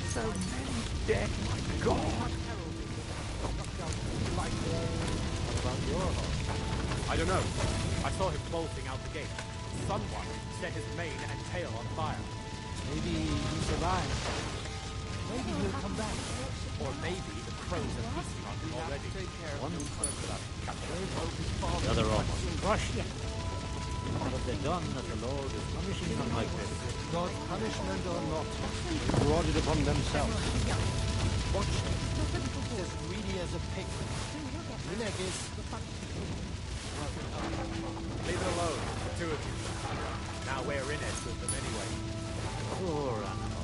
So many dead, God! I don't know. I saw him bolting out the gate. Someone set his mane and tail on fire. Maybe he survived. Maybe he'll come back. Or maybe the crows are feasting on him already. One captured, The other almost crushed. What have they done that the Lord is punishing them like this? God's punishment or not, they brought it upon themselves. Watch him. He's as greedy as a pig. Linek is... Leave it alone, the two of you. Now we're in it with them anyway. Poor animal.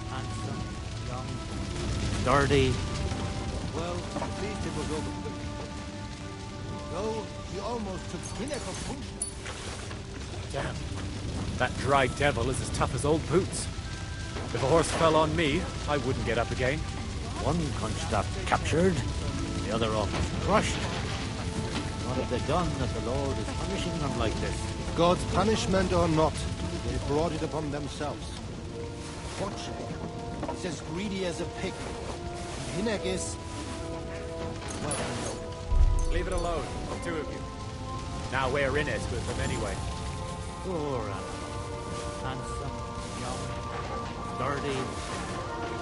Handsome, young, sturdy. Well, at least it was over quickly. Though, he almost took Linek of punch. Damn. That dry devil is as tough as old boots. If a horse fell on me, I wouldn't get up again. One Kunstaff captured, the other almost crushed. What have they done that the Lord is punishing them like this? God's punishment or not, they brought it upon themselves. Watch him. He's as greedy as a pig. Linek is... Well, no. Leave it alone, the two of you. Now we're in it with them anyway. Poor animal. Handsome, young, sturdy.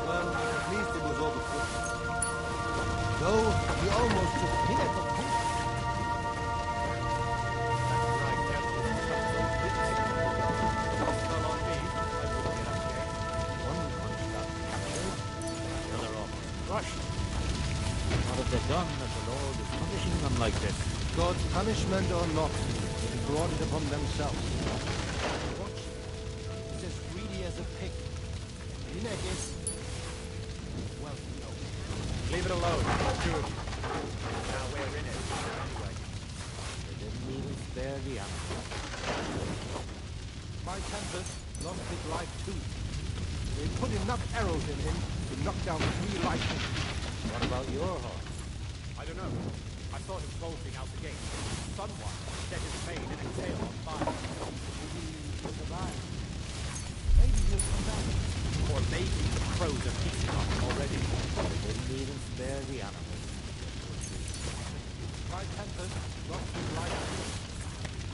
Well, at least it was over quickly. Though, he almost took Linek of punch. What have they done that the Lord is punishing them like this? God's punishment or not, they brought it upon themselves. Watch. He's as greedy as a pig. Linek is... Well, no. Leave it alone, the two of you. Now we're in it, anyway. They didn't even spare the animal. My Tempest lost his life too. They put enough arrows in him to knock down 3 lightning. What about your horse? I don't know. I saw him bolting out the gate. Someone set his mane and tail on fire. Maybe he'll survive. Maybe he'll come back. Or maybe the crows are feasting on him already. They didn't even spare the animal. My Tempest lost his life.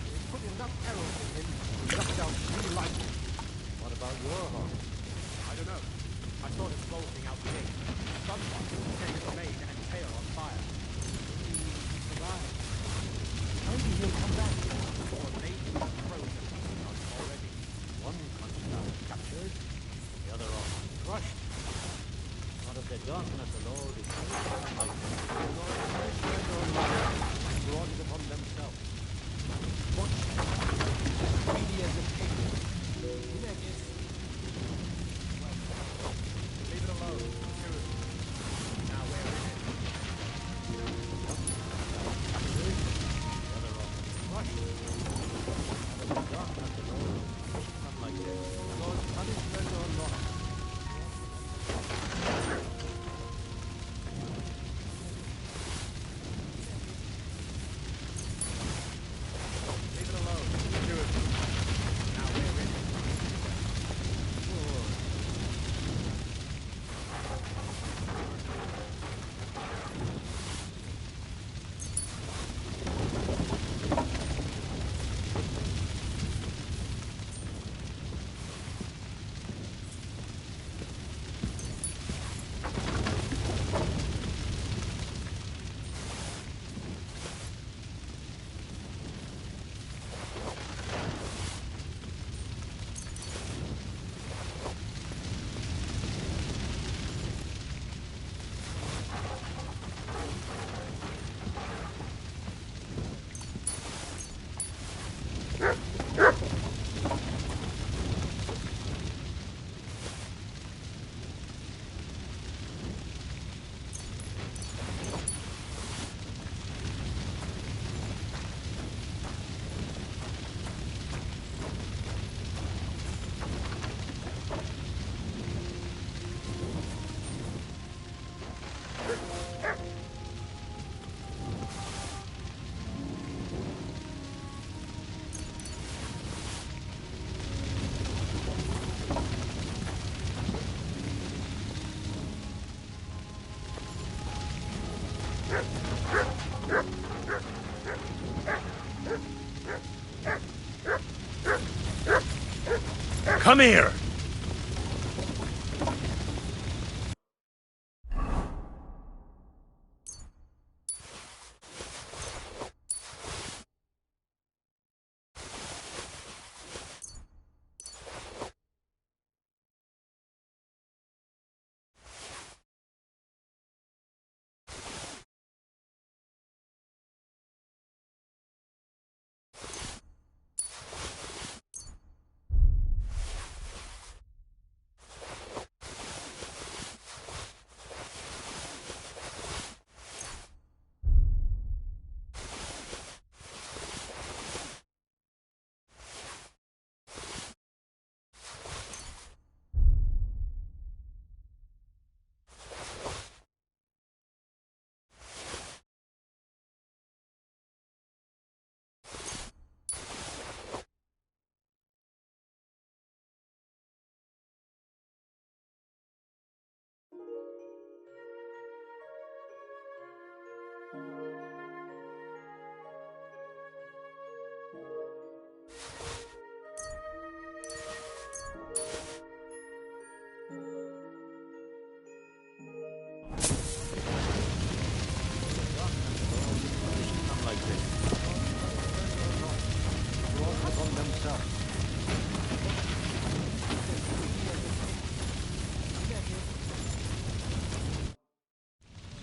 They put enough arrows in him to knock down 3 lightning. What about your horse? I don't know. I saw him bolting out the gate. Someone set his mane and tail on fire. Maybe he'll survive. Maybe he'll come back. Or maybe the crows are feasting on him already. One Kunstaff captured, the other almost crushed. What have they done that the Lord is punishing them like this? God's punishment or not, they brought it upon themselves. Watch him. He's as greedy as a pig. Linek is... Well, leave it alone, the two of you. Now we're in it. Captured, the other almost crushed. What have they done that the Lord is punishing them like this? God's punishment or not. Come here!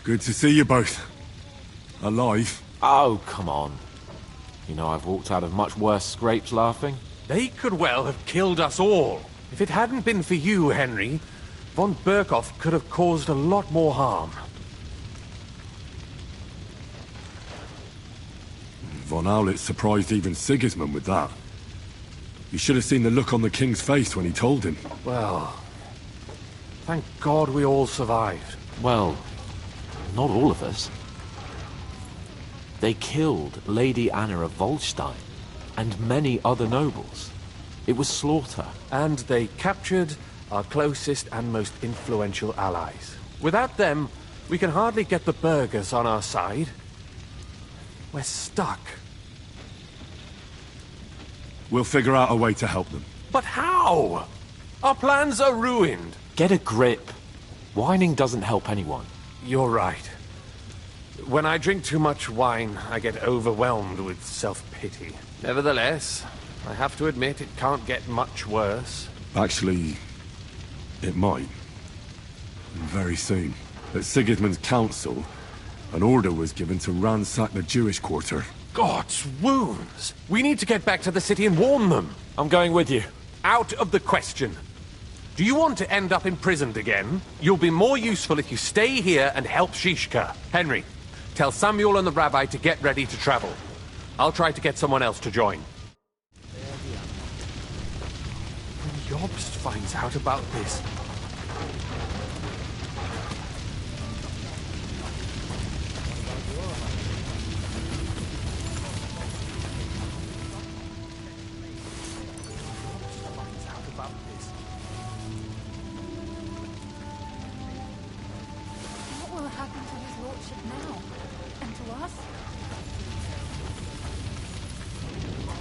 Good to see you both. Alive. Oh, come on. You know I've walked out of much worse scrapes laughing. They could well have killed us all. If it hadn't been for you, Henry, von Berkhoff could have caused a lot more harm. Von Owlet surprised even Sigismund with that. You should have seen the look on the king's face when he told him. Well, thank God we all survived. Well, not all of us. They killed Lady Anna of Volstein and many other nobles. It was slaughter. And they captured our closest and most influential allies. Without them, we can hardly get the burghers on our side. We're stuck. We'll figure out a way to help them. But how? Our plans are ruined. Get a grip. Whining doesn't help anyone. You're right. When I drink too much wine, I get overwhelmed with self-pity. Nevertheless, I have to admit it can't get much worse. Actually, it might. Very soon. At Sigismund's council, an order was given to ransack the Jewish quarter. God's wounds! We need to get back to the city and warn them. I'm going with you. Out of the question. Do you want to end up imprisoned again? You'll be more useful if you stay here and help Shishka. Henry, tell Samuel and the rabbi to get ready to travel. I'll try to get someone else to join. When Jobst finds out about this... What will happen to his lordship now? And to us?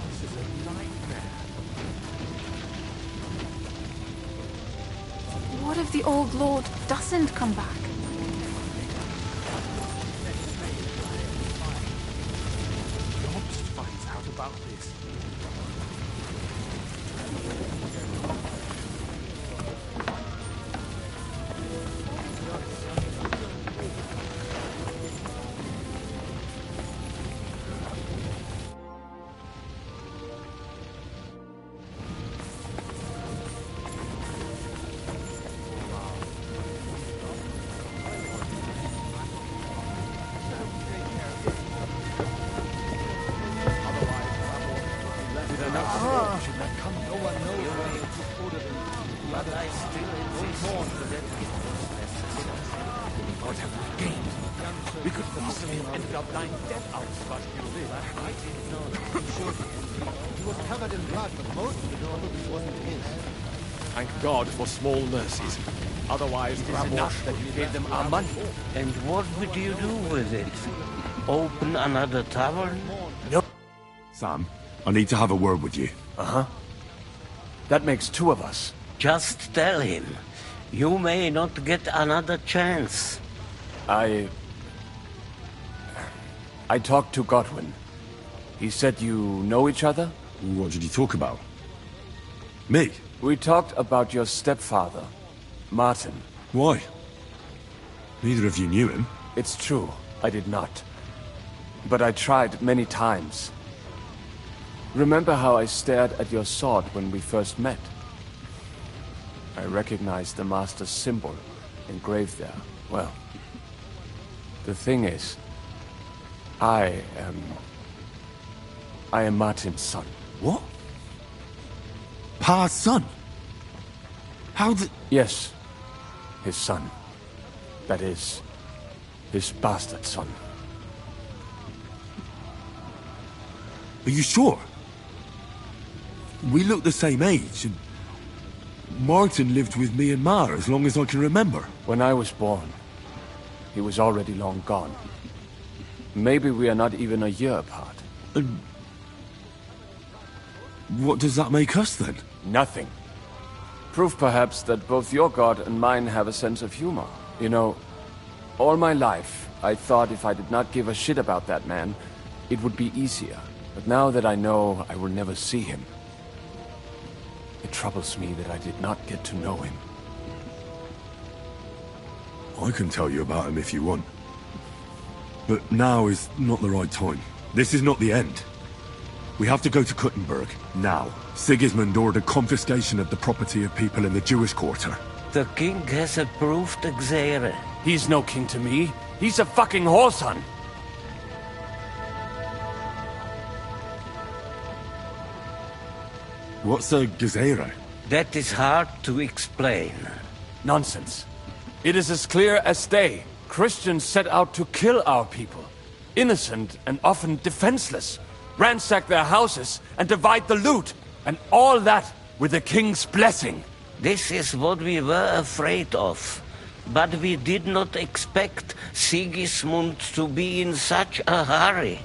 This is a nightmare. What if the old lord doesn't come back? Jobst finds out about this. What have we gained? We could possibly have ended up lying dead out, but you live. I didn't know. He was covered in blood, but most of the order wasn't his. Thank God for small mercies. Otherwise, It is enough that you gave them our money. And what would you do with it? Open another tavern? Sam, I need to have a word with you. Uh-huh. That makes two of us. Just tell him. You may not get another chance. I talked to Godwin. He said you know each other? What did you talk about? Me? We talked about your stepfather, Martin. Why? Neither of you knew him. It's true, I did not. But I tried many times. Remember how I stared at your sword when we first met? I recognized the Master's symbol engraved there. Well, the thing is, I am Martin's son. What? Pa's son? How did... Yes, his son. That is, his bastard son. Are you sure? We look the same age, and Martin lived with me and Ma as long as I can remember. When I was born, he was already long gone. Maybe we are not even a year apart. And what does that make us, then? Nothing. Proof, perhaps, that both your god and mine have a sense of humor. You know, all my life, I thought if I did not give a shit about that man, it would be easier. But now that I know I will never see him, it troubles me that I did not get to know him. I can tell you about him if you want. But now is not the right time. This is not the end. We have to go to Kuttenberg, now. Sigismund ordered confiscation of the property of people in the Jewish quarter. The king has approved Xere. He's no king to me. He's a fucking whoreson. What's a Gezerah? That is hard to explain. Nonsense. It is as clear as day. Christians set out to kill our people. Innocent and often defenseless. Ransack their houses and divide the loot. And all that with the king's blessing. This is what we were afraid of. But we did not expect Sigismund to be in such a hurry.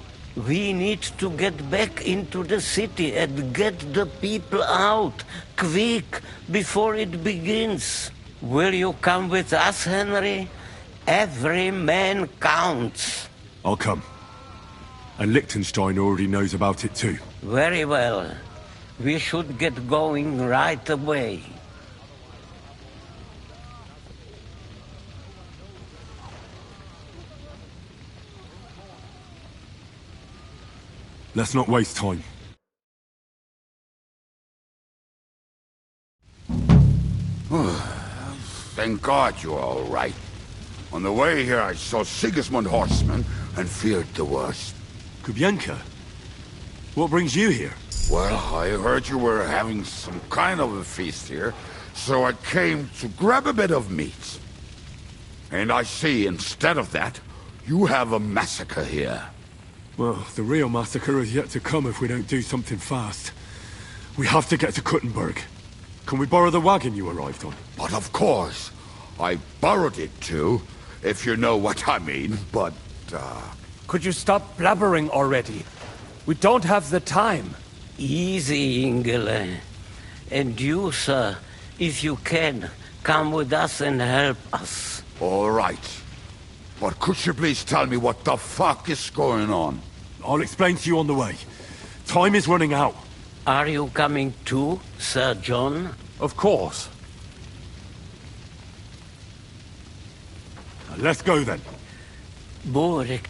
We need to get back into the city and get the people out, quick, before it begins. Will you come with us, Henry? Every man counts. I'll come. And Liechtenstein already knows about it too. Very well. We should get going right away. Let's not waste time. Thank God you're all right. On the way here, I saw Sigismund horsemen and feared the worst. Kubienka? What brings you here? Well, I heard you were having some kind of a feast here, so I came to grab a bit of meat. And I see, instead of that, you have a massacre here. Well, the real massacre is yet to come if we don't do something fast. We have to get to Kuttenberg. Can we borrow the wagon you arrived on? But of course. I borrowed it too, if you know what I mean, but, Could you stop blabbering already? We don't have the time. Easy, Ingele. And you, sir, if you can, come with us and help us. All right. But could you please tell me what the fuck is going on? I'll explain to you on the way. Time is running out. Are you coming too, Sir John? Of course. Let's go then. Borik